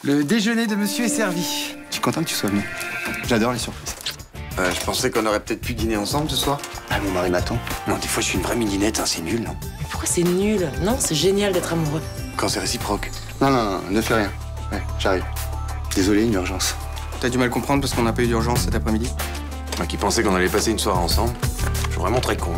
Le déjeuner de monsieur est servi. Je suis content que tu sois venu. J'adore les surprises. Je pensais qu'on aurait peut-être pu dîner ensemble ce soir. Ah, mon mari m'attend. Non, des fois, je suis une vraie midinette, hein, c'est nul, non? Pourquoi c'est nul? Non, c'est génial d'être amoureux. Quand c'est réciproque. Non, ne fais rien. Ouais, j'arrive. Désolé, une urgence. T'as du mal comprendre parce qu'on n'a pas eu d'urgence cet après-midi? Moi qui pensais qu'on allait passer une soirée ensemble. Je suis vraiment très con.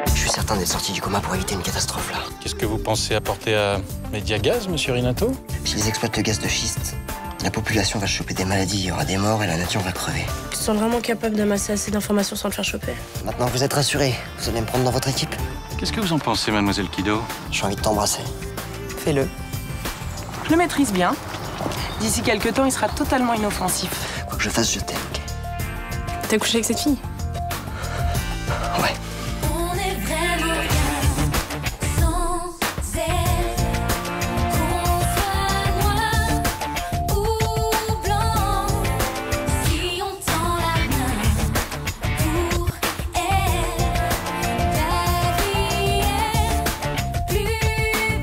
Je suis certain d'être sorti du coma pour éviter une catastrophe, là. Qu'est-ce que vous pensez apporter à Mediagaz, monsieur Rinato? S'ils exploitent le gaz de schiste, la population va choper des maladies, il y aura des morts et la nature va crever. Tu te sens vraiment capable d'amasser assez d'informations sans le faire choper? Maintenant, vous êtes rassurés. Vous allez me prendre dans votre équipe? Qu'est-ce que vous en pensez, mademoiselle Kido? J'ai envie de t'embrasser. Fais-le. Je le maîtrise bien. D'ici quelques temps, il sera totalement inoffensif. Quoi que je fasse, je t'aime, ok? T'as couché avec cette fille? Ouais. On est vraiment bien sans elle. Qu'on soit noir ou blanc, si on tend la main pour elle, la vie est plus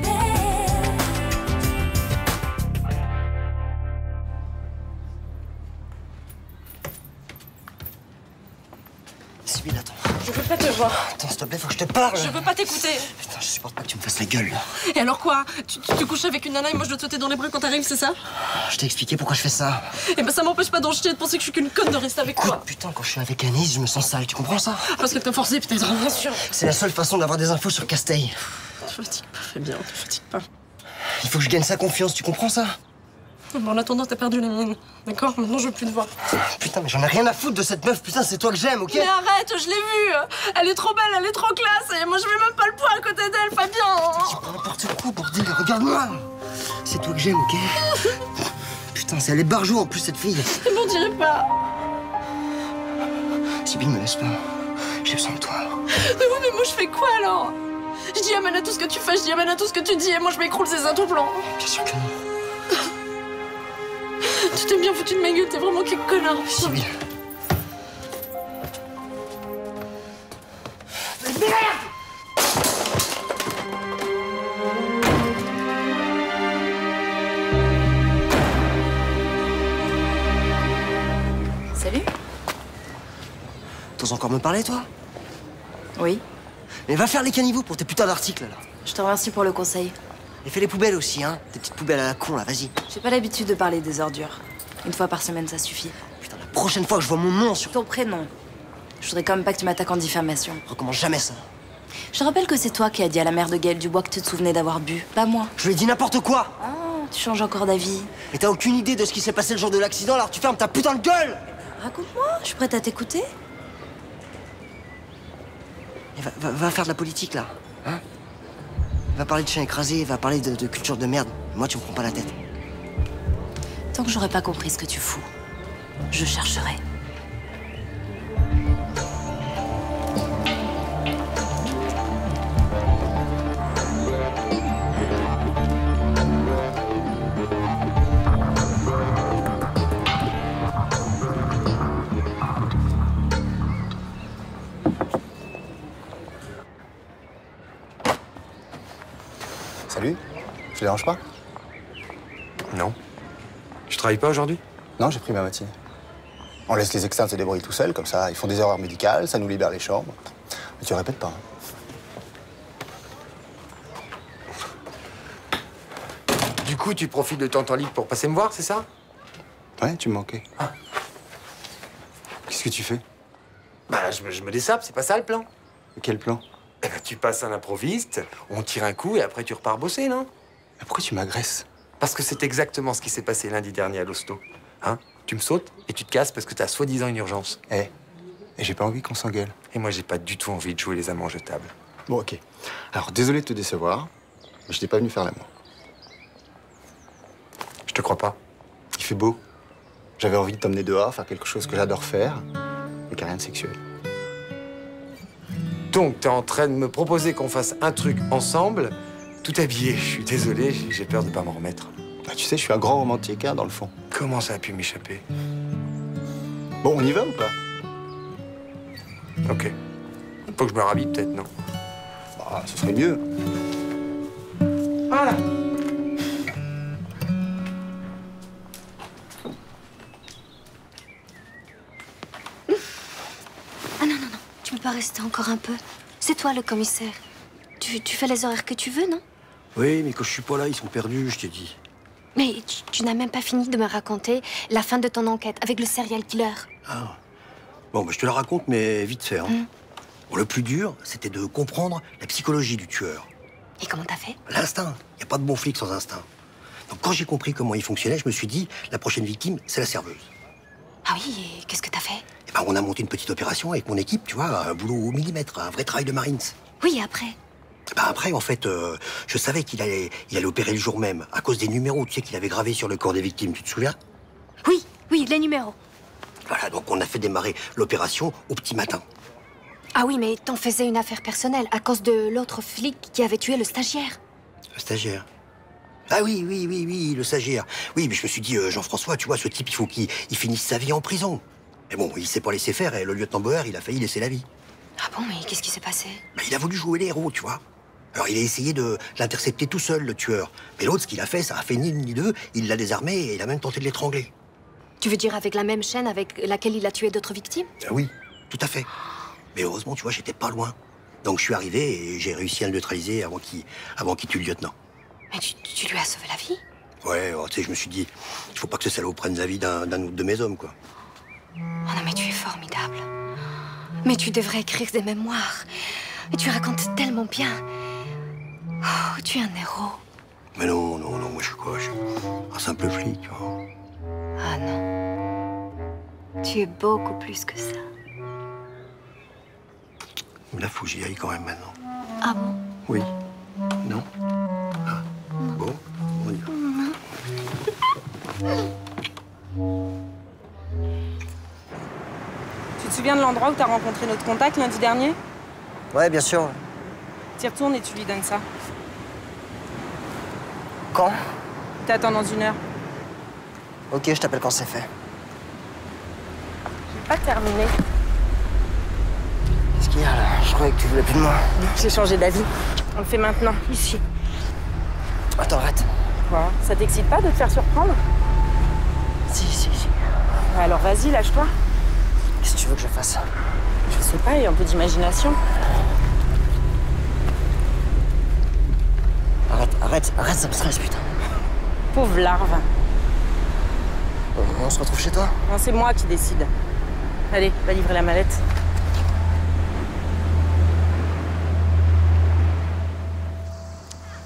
belle. Sibylle, attends. Je veux pas te voir. Attends, s'il te plaît, faut que je te parle. Je veux pas t'écouter. Putain, je supporte pas que tu me fasses la gueule, là. Et alors quoi? Tu couches avec une nana et moi je dois te sauter dans les bras quand t'arrives, c'est ça? Je t'ai expliqué pourquoi je fais ça. Eh ben ça m'empêche pas d'en chier et de penser que je suis qu'une conne de rester avec Écoute, toi. putain, quand je suis avec Anis, je me sens sale, tu comprends ça? Parce qu'elle t'a forcé peut-être, bien sûr. C'est la seule façon d'avoir des infos sur Casteil. Te fatigue pas, fais bien, te fatigue pas. Il faut que je gagne sa confiance, tu comprends ça? Bon, en attendant, t'as perdu les miennes. D'accord? Maintenant, je veux plus te voir. Putain, mais j'en ai rien à foutre de cette meuf, putain, c'est toi que j'aime, ok? Mais arrête, je l'ai vue. Elle est trop belle, elle est trop classe. Et moi, je mets même pas le poids à côté d'elle, Fabien. Tu prends n'importe quoi, bordel, regarde-moi! C'est toi que j'aime, ok? Putain, c'est elle est barjou en plus, cette fille. C'est bon, dirais pas. Sibylle, me laisse pas. J'ai besoin de toi. Mais oui, mais moi, je fais quoi alors? Je dis amen à tout ce que tu fais, je dis amen à tout ce que tu dis, et moi, je m'écroule, c'est ça ton plan. Bien sûr que non. Tu t'es bien foutu de ma gueule, t'es vraiment quel connard. Sibylle. Salut. T'oses encore me parler, toi? Oui. Mais va faire les caniveaux pour tes putains d'articles, là. Je te remercie pour le conseil. Et fais les poubelles aussi, hein. Tes petites poubelles à la con, là, vas-y. J'ai pas l'habitude de parler des ordures. Une fois par semaine, ça suffit. Putain, la prochaine fois que je vois mon nom sur... Ton prénom. Je voudrais quand même pas que tu m'attaques en diffamation. Je recommence jamais ça. Je te rappelle que c'est toi qui as dit à la mère de Gaël Dubois que tu te souvenais d'avoir bu, pas moi. Je lui ai dit n'importe quoi. Ah, tu changes encore d'avis. Et t'as aucune idée de ce qui s'est passé le jour de l'accident, alors tu fermes ta putain de gueule. Raconte-moi, je suis prête à t'écouter. Et va faire de la politique, là. Hein? Va parler de chiens écrasés, va parler de culture de merde. Moi, tu me prends pas la tête. Tant que j'aurais pas compris ce que tu fous, je chercherai. Salut. Je te dérange pas? Non. Je travaille pas aujourd'hui? Non, j'ai pris ma matinée. On laisse les externes se débrouiller tout seuls, comme ça, ils font des erreurs médicales, ça nous libère les chambres. Mais tu répètes pas, hein. Du coup, tu profites de ton temps libre pour passer me voir, c'est ça? Ouais, tu me manquais. Ah. Qu'est-ce que tu fais? Bah, je me dessape, c'est pas ça le plan? Quel plan? Eh ben, tu passes un improviste, on tire un coup et après tu repars bosser, non? Mais pourquoi tu m'agresses? Parce que c'est exactement ce qui s'est passé lundi dernier à l'hosto. Hein? Tu me sautes et tu te casses parce que t'as soi-disant une urgence. Eh, et j'ai pas envie qu'on s'engueule. Et moi, j'ai pas du tout envie de jouer les amants jetables. Bon, ok. Alors, désolé de te décevoir, mais je t'ai pas venu faire l'amour. Je te crois pas. Il fait beau. J'avais envie de t'emmener dehors, faire quelque chose que j'adore faire, mais qui n'a rien de sexuel. Donc, t'es en train de me proposer qu'on fasse un truc ensemble, tout habillé. Je suis désolé, j'ai peur de pas m'en remettre. Ah, tu sais, je suis un grand romantique, hein, dans le fond. Comment ça a pu m'échapper? Bon, on y va ou pas? Ok. Faut que je me rhabille peut-être, non? Bah, ce serait mieux. Voilà. rester encore un peu. C'est toi le commissaire. Tu fais les horaires que tu veux, non? Oui, mais quand je suis pas là, ils sont perdus, je t'ai dit. Mais tu n'as même pas fini de me raconter la fin de ton enquête avec le serial killer. Ah. Bon, bah, je te la raconte, mais vite fait. Hein. Bon, le plus dur, c'était de comprendre la psychologie du tueur. Et comment t'as fait? L'instinct. Il n'y a pas de bon flic sans instinct. Donc quand j'ai compris comment il fonctionnait, je me suis dit, la prochaine victime, c'est la serveuse. Ah oui, et qu'est-ce que t'as fait? Eh ben, on a monté une petite opération avec mon équipe, tu vois, un boulot au millimètre, un vrai travail de Marines. Oui, et après? Ben après, en fait, je savais qu'il allait opérer le jour même, à cause des numéros, tu sais, qu'il avait gravés sur le corps des victimes, tu te souviens? Oui, les numéros. Voilà, donc on a fait démarrer l'opération au petit matin. Ah oui, mais t'en faisais une affaire personnelle à cause de l'autre flic qui avait tué le stagiaire. Le stagiaire? Ah oui, le stagiaire. Oui, mais je me suis dit, Jean-François, tu vois, ce type, il faut qu'il finisse sa vie en prison. Mais bon, il s'est pas laissé faire et le lieutenant Bauer, il a failli laisser la vie. Ah bon, mais qu'est-ce qui s'est passé? Ben, il a voulu jouer les héros, tu vois. Alors il a essayé de l'intercepter tout seul, le tueur. Mais l'autre, ce qu'il a fait, ça a fait ni une ni deux. Il l'a désarmé et il a même tenté de l'étrangler. Tu veux dire avec la même chaîne avec laquelle il a tué d'autres victimes? Ah oui, tout à fait. Mais heureusement, tu vois, j'étais pas loin. Donc je suis arrivé et j'ai réussi à le neutraliser avant qu'il tue le lieutenant. Mais tu lui as sauvé la vie? Ouais, alors, tu sais, je me suis dit, il faut pas que ce salaud prenne la vie d'un autre de mes hommes, quoi. Oh non, mais tu es formidable. Mais tu devrais écrire des mémoires. Et tu racontes tellement bien. Oh, tu es un héros. Mais non, moi je suis quoi? Je suis un simple flic, tu vois. Ah non. Tu es beaucoup plus que ça. Là, faut que j'y aille quand même maintenant. Ah bon? Oui. Non? Ah. Bon, on y va. Tu te souviens de l'endroit où t'as rencontré notre contact lundi dernier? Ouais, bien sûr. T'y retournes et tu lui donnes ça. Quand? T'attends dans 1 heure. Ok, je t'appelle quand c'est fait. J'ai pas terminé. Qu'est-ce qu'il y a là? Je croyais que tu voulais plus de moi. J'ai changé d'avis. On le fait maintenant, ici. Attends, arrête. Quoi? Ça t'excite pas de te faire surprendre? Si. Alors vas-y, lâche-toi. Qu'est-ce que tu veux que je fasse? Je sais pas, il y a un peu d'imagination. Arrête, ça me stresse, putain. Pauvre larve. On se retrouve chez toi? Non, c'est moi qui décide. Allez, va livrer la mallette.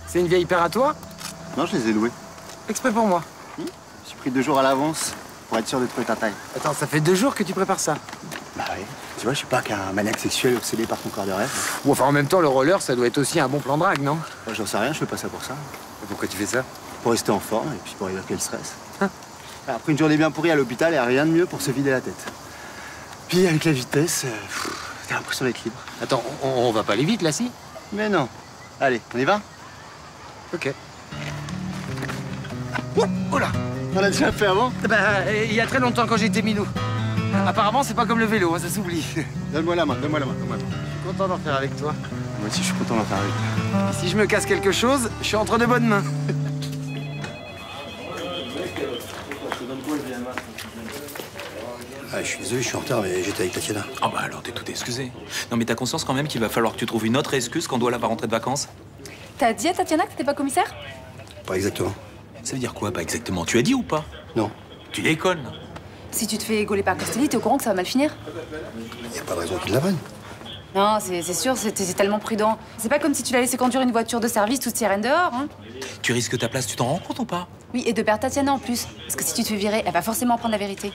C'est une vieille paire à toi? Non, je les ai loués. Exprès pour moi. Je suis pris 2 jours à l'avance pour être sûr de trouver ta taille. Attends, ça fait 2 jours que tu prépares ça. Bah oui. Tu vois, je suis pas qu'un maniaque sexuel obsédé par ton corps de rêve. Ou enfin, en même temps, le roller, ça doit être aussi un bon plan de drague, non? Moi, j'en sais rien, je fais pas ça pour ça. Pourquoi tu fais ça? Pour rester en forme et puis pour évacuer le stress. Après une journée bien pourrie à l'hôpital, il n'y a rien de mieux pour se vider la tête. Puis avec la vitesse, t'as l'impression d'être libre. Attends, on va pas aller vite, là, si? Mais non. Allez, on y va? Ok. Oh là! On l'a déjà fait avant? Bah, il y a très longtemps quand j'étais minou. Apparemment, c'est pas comme le vélo, hein, ça s'oublie. Donne-moi la main, donne-moi la main. Je suis content d'en faire avec toi. Moi aussi, je suis content d'en faire avec toi. Et si je me casse quelque chose, je suis entre de bonnes mains. Ah, je suis désolé, je suis en retard, mais j'étais avec Tatiana. Ah bah alors t'es tout excusé. Non mais t'as conscience quand même qu'il va falloir que tu trouves une autre excuse quand Douala va rentrer de vacances? T'as dit à Tatiana que t'étais pas commissaire? Pas exactement. Ça veut dire quoi, pas exactement? Tu as dit ou pas? Non. Tu déconnes. Si tu te fais gauler par Castelli, t'es au courant que ça va mal finir? Y a pas de raison qu'il la prenne. Non, c'est sûr, c'est tellement prudent. C'est pas comme si tu la laissais conduire une voiture de service toute sirène dehors, hein? Tu risques ta place, tu t'en rends compte ou pas? Oui, et de perdre Tatiana en plus. Parce que si tu te fais virer, elle va forcément apprendre la vérité.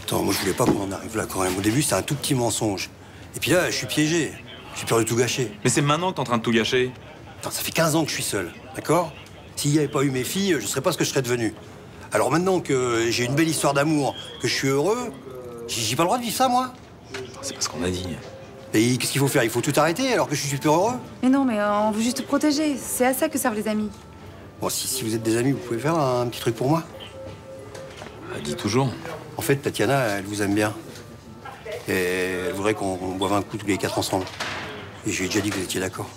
Attends, moi je voulais pas qu'on en arrive là quand même. Au début, c'était un tout petit mensonge. Et puis là, je suis piégé. J'ai peur de tout gâcher. Mais c'est maintenant que t'es en train de tout gâcher. Attends, ça fait 15 ans que je suis seul, d'accord? S'il n'y avait pas eu mes filles, je serais pas ce que je serais devenu. Alors maintenant que j'ai une belle histoire d'amour, que je suis heureux, j'ai pas le droit de vivre ça, moi? C'est pas ce qu'on a dit. Et qu'est-ce qu'il faut faire? Il faut tout arrêter alors que je suis super heureux? Mais non, mais on veut juste te protéger. C'est à ça que servent les amis. Bon, si vous êtes des amis, vous pouvez faire un petit truc pour moi? Dis toujours. En fait, Tatiana, elle vous aime bien. Et elle voudrait qu'on boive un coup tous les 4 ensemble. Et je lui ai déjà dit que vous étiez d'accord.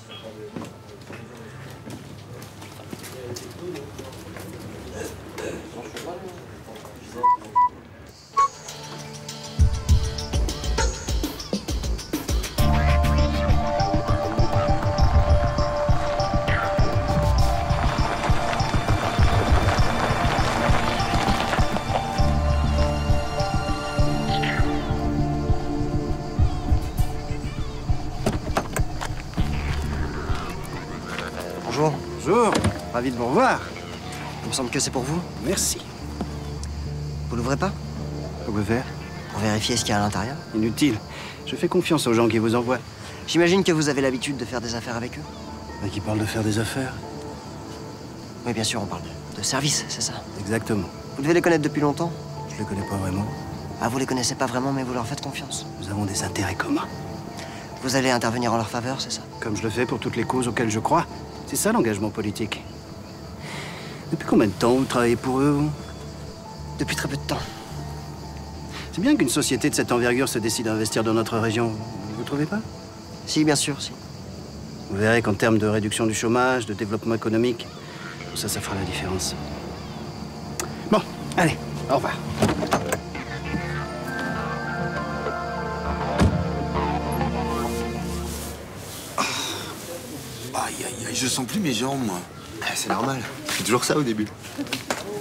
Bonjour, ravi de vous revoir. Il me semble que c'est pour vous. Merci. Vous l'ouvrez pas? Pourquoi faire? Pour vérifier ce qu'il y a à l'intérieur. Inutile. Je fais confiance aux gens qui vous envoient. J'imagine que vous avez l'habitude de faire des affaires avec eux. Et qui parle de faire des affaires? Oui, bien sûr, on parle de service, c'est ça. Exactement. Vous devez les connaître depuis longtemps? Je les connais pas vraiment. Ah, vous les connaissez pas vraiment, mais vous leur faites confiance. Nous avons des intérêts communs. Vous allez intervenir en leur faveur, c'est ça? Comme je le fais pour toutes les causes auxquelles je crois. C'est ça l'engagement politique. Depuis combien de temps vous travaillez pour eux, vous? Depuis très peu de temps. C'est bien qu'une société de cette envergure se décide à investir dans notre région. Vous trouvez pas? Si, bien sûr, si. Vous verrez qu'en termes de réduction du chômage, de développement économique, tout ça, ça fera la différence. Bon, allez, au revoir. Aïe, aïe, aïe, je sens plus mes jambes, moi. C'est normal. C'est toujours ça au début.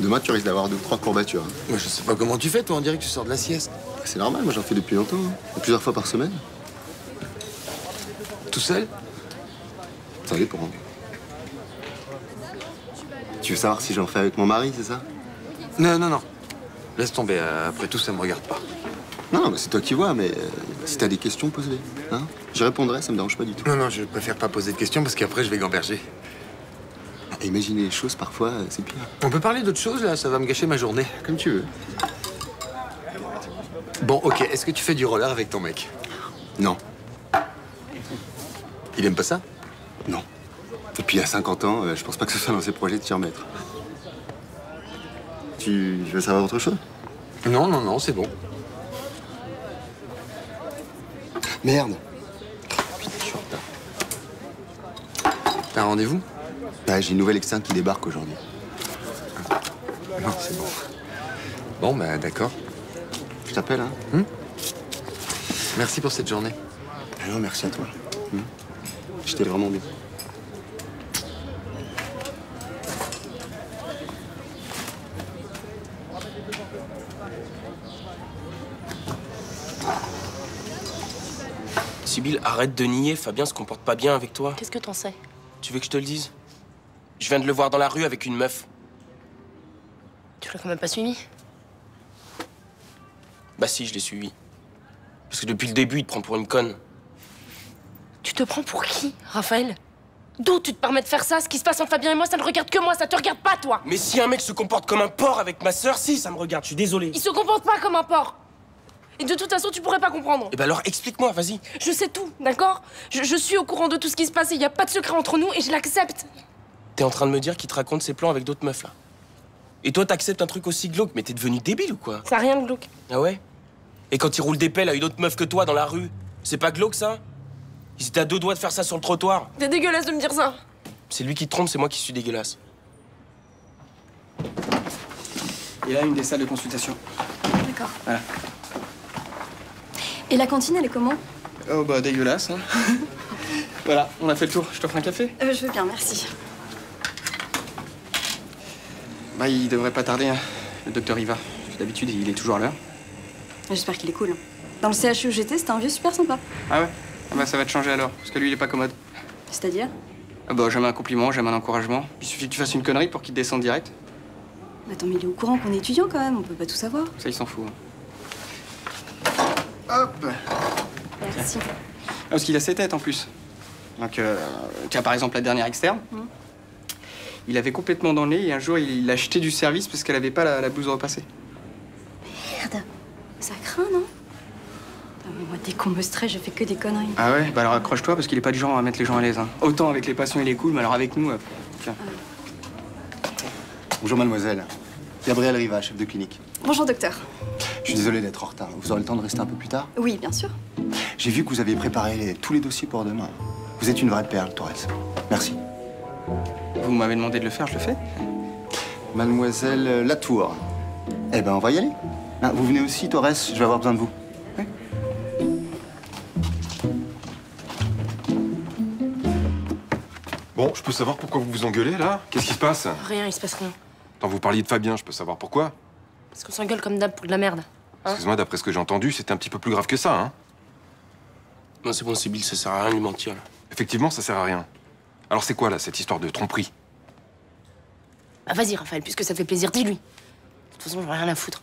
Demain, tu risques d'avoir 2 ou 3 courbatures. Hein. Moi, je sais pas comment tu fais, toi, on dirait que tu sors de la sieste. C'est normal, moi j'en fais depuis longtemps. Hein. Plusieurs fois par semaine. Tout seul? Ça dépend. Tu veux savoir si j'en fais avec mon mari, c'est ça? Non, non, non. Laisse tomber, après tout, ça me regarde pas. Non, mais c'est toi qui vois, mais si t'as des questions, pose-les. Hein, j'y répondrai, ça me dérange pas du tout. Non, non, je préfère pas poser de questions parce qu'après, je vais gamberger. Imaginer les choses, parfois, c'est pire. On peut parler d'autre chose, là? Ça va me gâcher ma journée. Comme tu veux. Bon, ok. Est-ce que tu fais du roller avec ton mec? Non. Il aime pas ça? Non. Et puis, à 50 ans, je pense pas que ce soit dans ses projets de s'y remettre. Tu veux savoir autre chose? Non, non, non, c'est bon. Merde. Putain, je suis en retard. T'as un rendez-vous? Bah, j'ai une nouvelle externe qui débarque aujourd'hui. Non, c'est bon. Bon, bah, d'accord. Je t'appelle, hein? Merci pour cette journée. Ah non, merci à toi. J'étais vraiment bien. Sibylle, arrête de nier. Fabien se comporte pas bien avec toi. Qu'est-ce que t'en sais? Tu veux que je te le dise? Je viens de le voir dans la rue avec une meuf. Tu l'as quand même pas suivi? Bah si, je l'ai suivi. Parce que depuis le début, il te prend pour une conne. Tu te prends pour qui, Raphaël? D'où tu te permets de faire ça? Ce qui se passe entre Fabien et moi, ça ne regarde que moi, ça te regarde pas, toi! Mais si un mec se comporte comme un porc avec ma sœur, si, ça me regarde, je suis désolé. Il se comporte pas comme un porc! Et de toute façon, tu pourrais pas comprendre. Eh ben alors, explique-moi, vas-y. Je sais tout, d'accord? Je suis au courant de tout ce qui se passe et il y a pas de secret entre nous et je l'accepte. T'es en train de me dire qu'il te raconte ses plans avec d'autres meufs, là. Et toi, t'acceptes un truc aussi glauque, mais t'es devenu débile ou quoi? Ça a rien de glauque. Ah ouais? Et quand il roule des pelles à une autre meuf que toi dans la rue, c'est pas glauque, ça? Ils étaient à 2 doigts de faire ça sur le trottoir. T'es dégueulasse de me dire ça. C'est lui qui te trompe, c'est moi qui suis dégueulasse. Et là, une des salles de consultation. D'accord. Voilà. Et la cantine, elle est comment? Oh bah dégueulasse, hein. Voilà, on a fait le tour. Je t'offre un café? Je veux bien, merci. Bah il devrait pas tarder, hein. Le docteur y va. D'habitude, il est toujours à l'heure. J'espère qu'il est cool. Dans le CHU où j'étais, c'était un vieux super sympa. Ah ouais? Ah bah ça va te changer alors, parce que lui, il est pas commode. C'est-à-dire? Ah bah jamais un compliment, jamais un encouragement. Il suffit que tu fasses une connerie pour qu'il te descende direct. Attends, mais il est au courant qu'on est étudiant quand même, on peut pas tout savoir. Ça, il s'en fout. Hop! Merci. Ah, parce qu'il a ses têtes en plus. Donc, tiens, par exemple, la dernière externe. Il avait complètement dans le nez et un jour, il a acheté du service parce qu'elle avait pas la blouse repassée. Merde, ça craint, non? Putain, mais moi, dès qu'on me stresse, je fais que des conneries. Ah ouais? Bah alors accroche-toi parce qu'il est pas du genre à mettre les gens à l'aise. Hein. Autant avec les patients, il est cool, mais alors avec nous, tiens. Bonjour, mademoiselle. Gabriel Riva, chef de clinique. Bonjour, docteur. Je suis désolé d'être en retard. Vous aurez le temps de rester un peu plus tard? Oui, bien sûr. J'ai vu que vous aviez préparé tous les dossiers pour demain. Vous êtes une vraie perle, Torres. Merci. Vous m'avez demandé de le faire, je le fais. Mademoiselle Latour. Eh ben, on va y aller. Ah, vous venez aussi, Torres? Je vais avoir besoin de vous. Bon, je peux savoir pourquoi vous vous engueulez, là? Qu'est-ce qui se passe? Rien, il se passe rien. Quand vous parliez de Fabien, je peux savoir pourquoi? Parce qu'on s'engueule comme d'hab pour de la merde. Hein? Excuse-moi, d'après ce que j'ai entendu, c'était un petit peu plus grave que ça, hein? Non, c'est bon, Sibylle, ça sert à rien de lui mentir, là. Effectivement, ça sert à rien. Alors c'est quoi, là, cette histoire de tromperie? Bah vas-y, Raphaël, puisque ça fait plaisir, dis-lui. De toute façon, j'en ai rien à foutre.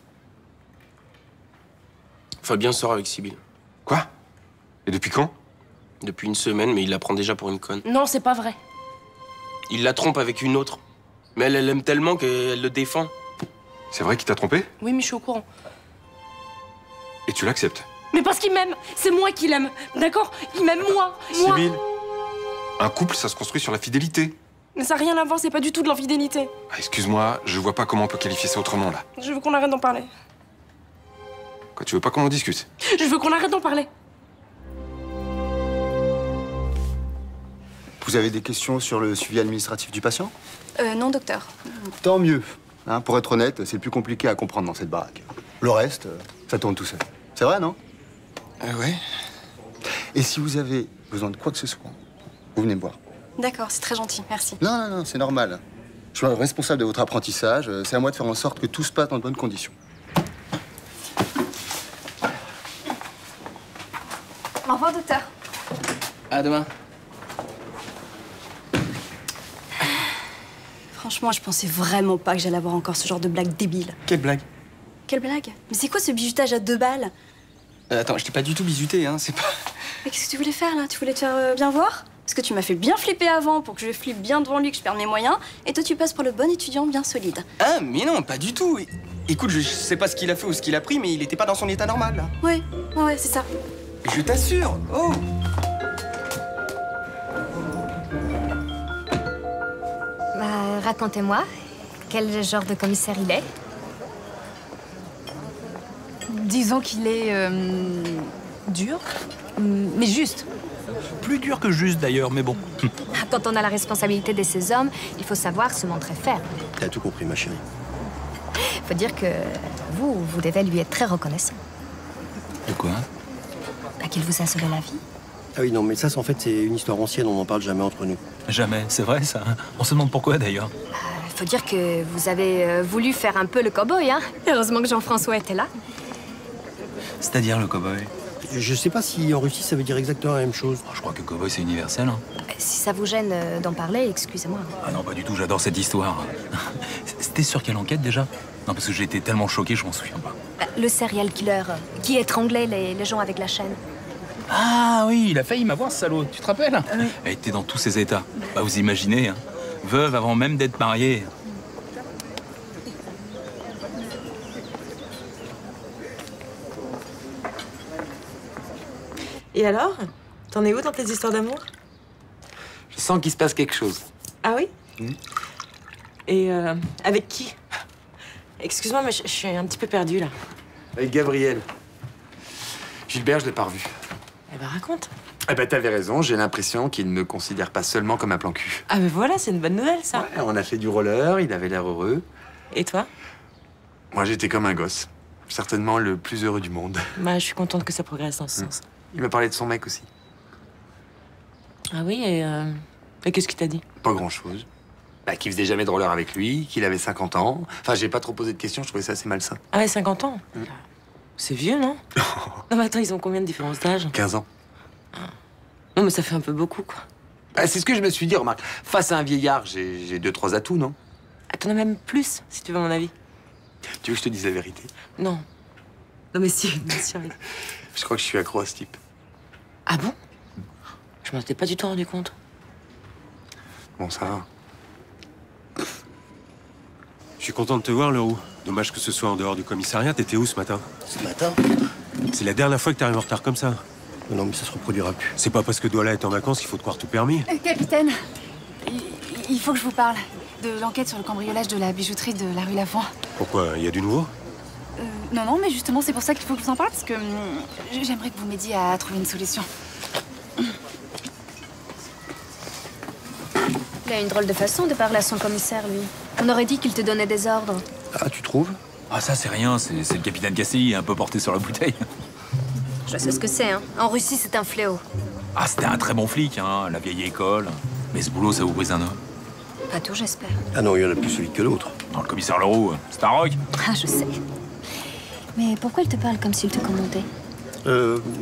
Fabien sort avec Sibylle. Quoi? Et depuis quand? Depuis une semaine, mais il la prend déjà pour une conne. Non, c'est pas vrai. Il la trompe avec une autre. Mais elle l'aime tellement qu'elle le défend. C'est vrai qu'il t'a trompé? Oui, mais je suis au courant. Et tu l'acceptes? Mais parce qu'il m'aime. C'est moi qui l'aime. D'accord? Il m'aime moi. Moi. Sibylle, un couple, ça se construit sur la fidélité. Mais ça n'a rien à voir, c'est pas du tout de l'infidélité. Ah, excuse-moi, je vois pas comment on peut qualifier ça autrement, là. Je veux qu'on arrête d'en parler. Quoi, tu veux pas qu'on en discute? Je veux qu'on arrête d'en parler. Vous avez des questions sur le suivi administratif du patient? Non, docteur. Tant mieux. Hein, pour être honnête, c'est le plus compliqué à comprendre dans cette baraque. Le reste, ça tourne tout seul. C'est vrai, non? Ouais. Et si vous avez besoin de quoi que ce soit, vous venez me voir. D'accord, c'est très gentil, merci. Non, c'est normal. Je suis responsable de votre apprentissage. C'est à moi de faire en sorte que tout se passe dans de bonnes conditions. Au revoir, docteur. À demain. Franchement, je pensais vraiment pas que j'allais avoir encore ce genre de blague débile. Quelle blague? Quelle blague? Mais c'est quoi ce bizutage à 2 balles? Attends, je t'ai pas du tout bisuté, hein, c'est pas... Mais qu'est-ce que tu voulais faire, là? Tu voulais te faire bien voir? Parce que tu m'as fait bien flipper avant pour que je flippe bien devant lui, que je perde mes moyens. Et toi, tu passes pour le bon étudiant bien solide. Ah, mais non, pas du tout. Écoute, je sais pas ce qu'il a fait ou ce qu'il a pris, mais il était pas dans son état normal, là. Ouais, c'est ça. Je t'assure. Oh! Bah, racontez-moi, quel genre de commissaire il est? Disons qu'il est dur, mais juste. Plus dur que juste d'ailleurs, mais bon. Quand on a la responsabilité de ces hommes, il faut savoir se montrer ferme. T'as tout compris, ma chérie. Faut dire que vous devez lui être très reconnaissant. De quoi? Bah, qu'il vous a sauvé la vie. Ah oui, non, mais ça, en fait, c'est une histoire ancienne, on n'en parle jamais entre nous. Jamais, c'est vrai ça. On se demande pourquoi d'ailleurs. Faut dire que vous avez voulu faire un peu le cow-boy, hein. Heureusement que Jean-François était là. C'est-à-dire le cow-boy? Je sais pas si en Russie ça veut dire exactement la même chose. Je crois que cow-boy c'est universel. Hein. Si ça vous gêne d'en parler, excusez-moi. Ah non, pas du tout, j'adore cette histoire. C'était sur quelle enquête déjà? Non, parce que j'ai été tellement choqué, je m'en souviens pas. Le serial killer qui étranglait les gens avec la chaîne. Ah oui, il a failli m'avoir, ce salaud, tu te rappelles? Oui. Elle était dans tous ses états. Bah vous imaginez, hein. Veuve avant même d'être mariée. Et alors? T'en es où dans tes histoires d'amour? Je sens qu'il se passe quelque chose. Ah oui? Et avec qui? Excuse-moi, mais je suis un petit peu perdue, là. Avec Gabriel. Gilbert, je l'ai pas revu. Eh ben, raconte. Eh ben, t'avais raison, j'ai l'impression qu'il ne me considère pas seulement comme un plan cul. Ah, mais voilà, c'est une bonne nouvelle, ça. Ouais, on a fait du roller, il avait l'air heureux. Et toi? Moi, j'étais comme un gosse. Certainement le plus heureux du monde. Bah, je suis contente que ça progresse dans ce sens. Il m'a parlé de son mec aussi. Ah oui, et qu'est-ce qu'il t'a dit? Pas grand-chose. Bah, qu'il faisait jamais de roller avec lui, qu'il avait 50 ans. Enfin, j'ai pas trop posé de questions, je trouvais ça assez malsain. Ah ouais, 50 ans? C'est vieux, non? Non, mais attends, ils ont combien de différence d'âge? 15 ans. Non, mais ça fait un peu beaucoup, quoi. Bah, c'est ce que je me suis dit, remarque. Face à un vieillard, j'ai 2-3 atouts, non? Ah, t'en as même plus, si tu veux mon avis. Tu veux que je te dise la vérité? Non. Non, mais si, bien sûr. Je crois que je suis accro à ce type. Ah bon? Je m'en étais pas du tout rendu compte. Bon, ça va. Je suis content de te voir, Leroux. Dommage que ce soit en dehors du commissariat. T'étais où ce matin? Ce matin? C'est la dernière fois que t'arrives en retard comme ça. Non, mais ça se reproduira plus. C'est pas parce que Douala est en vacances qu'il faut te croire tout permis. Capitaine, il faut que je vous parle de l'enquête sur le cambriolage de la bijouterie de la rue Lafont. Pourquoi? Il y a du nouveau? Non, mais justement, c'est pour ça qu'il faut que je vous en parle, parce que j'aimerais que vous m'aidiez à trouver une solution. Il a une drôle de façon de parler à son commissaire, lui. On aurait dit qu'il te donnait des ordres. Ah, tu trouves? Ah ça c'est rien, c'est le capitaine Cassilly, un peu porté sur la bouteille. Je sais ce que c'est, hein. En Russie, c'est un fléau. Ah c'était un très bon flic, hein, la vieille école. Mais ce boulot, ça vous brise un homme. Pas tout, j'espère. Ah non, il y en a plus solide que l'autre. Non, le commissaire Leroux, c'est un rock. Ah, je sais. Mais pourquoi il te parle comme s'il te commandait?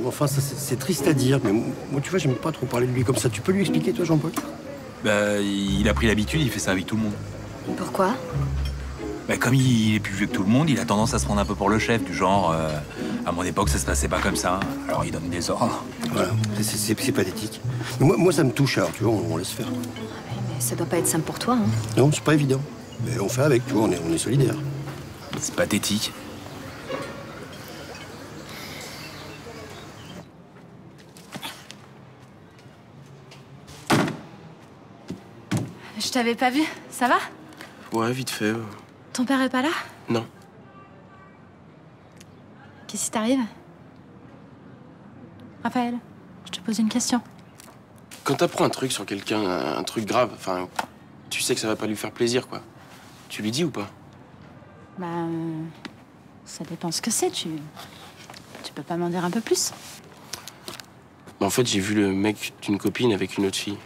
Enfin, ça, c'est triste à dire, mais moi, tu vois, j'aime pas trop parler de lui comme ça. Tu peux lui expliquer, toi, Jean-Paul? Bah, il a pris l'habitude, il fait ça avec tout le monde. Pourquoi? Bah, comme il est plus vieux que tout le monde, il a tendance à se prendre un peu pour le chef, du genre à mon époque ça se passait pas comme ça, alors il donne des ordres. Voilà, c'est pathétique. Mais moi, ça me touche, alors tu vois, on laisse faire. Mais ça doit pas être simple pour toi, hein. Non, c'est pas évident. Mais on fait avec, tu vois, on est solidaires. C'est pathétique. Je t'avais pas vu, ça va? Ouais, vite fait. Ton père est pas là? Non. Qu'est-ce qui t'arrive? Raphaël, je te pose une question. Quand t'apprends un truc sur quelqu'un, un truc grave, enfin, tu sais que ça va pas lui faire plaisir, quoi. Tu lui dis ou pas? Bah, ça dépend ce que c'est, tu peux pas m'en dire un peu plus? Bah, en fait, j'ai vu le mec d'une copine avec une autre fille.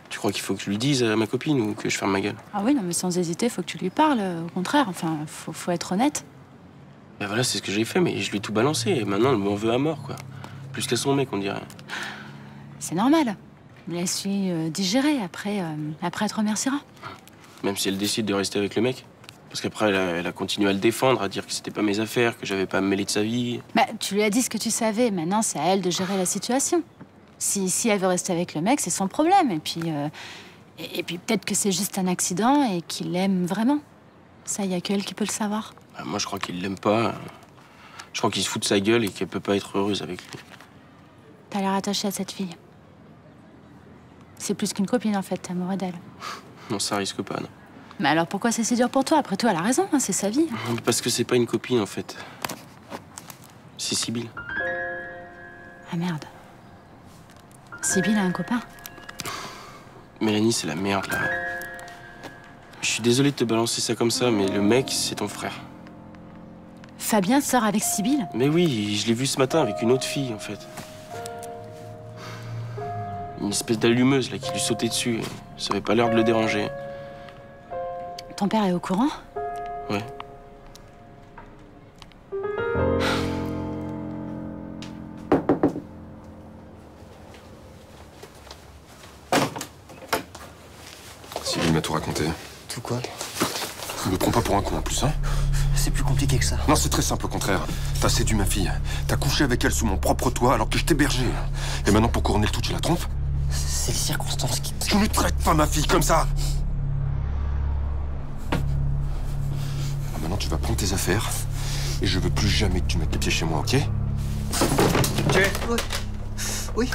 Tu crois qu'il faut que je lui dise à ma copine ou que je ferme ma gueule? Ah oui, non, mais sans hésiter, faut que tu lui parles, au contraire, enfin, faut être honnête. Bah voilà, c'est ce que j'ai fait, mais je lui ai tout balancé, et maintenant elle m'en veut à mort, quoi. Plus qu'à son mec, on dirait. C'est normal. Laisse-lui digérer, après elle te remerciera. Même si elle décide de rester avec le mec. Parce qu'après, elle a continué à le défendre, à dire que c'était pas mes affaires, que j'avais pas à me mêler de sa vie. Bah, tu lui as dit ce que tu savais, maintenant c'est à elle de gérer la situation. Si elle veut rester avec le mec, c'est son problème. Et puis peut-être que c'est juste un accident et qu'il l'aime vraiment. Ça, y a qu'elle qui peut le savoir. Bah, moi, je crois qu'il l'aime pas. Je crois qu'il se fout de sa gueule et qu'elle peut pas être heureuse avec lui. T'as l'air attaché à cette fille. C'est plus qu'une copine, en fait, t'es amoureux d'elle. Non, ça risque pas, non. Mais alors pourquoi c'est si dur pour toi? Après tout, elle a raison, hein, c'est sa vie. Non, mais parce que c'est pas une copine, en fait. C'est Sibylle. Ah merde. Sibylle a un copain? Mélanie, c'est la merde, là. Je suis désolé de te balancer ça comme ça, mais le mec, c'est ton frère. Fabien sort avec Sibylle? Mais oui, je l'ai vu ce matin avec une autre fille, en fait. Une espèce d'allumeuse, là, qui lui sautait dessus. Ça avait pas l'air de le déranger. Ton père est au courant? Ouais. Sibylle m'a tout raconté. Tout quoi? Ne me prends pas pour un con en plus, hein? C'est plus compliqué que ça. Non, c'est très simple, au contraire. T'as séduit ma fille. T'as couché avec elle sous mon propre toit alors que je t'hébergeais. Et maintenant, pour couronner le tout, tu la trompes? C'est les circonstances qui... Tu ne traites pas ma fille comme ça! Maintenant, tu vas prendre tes affaires et je veux plus jamais que tu mettes les pieds chez moi, ok? Oui. Oui.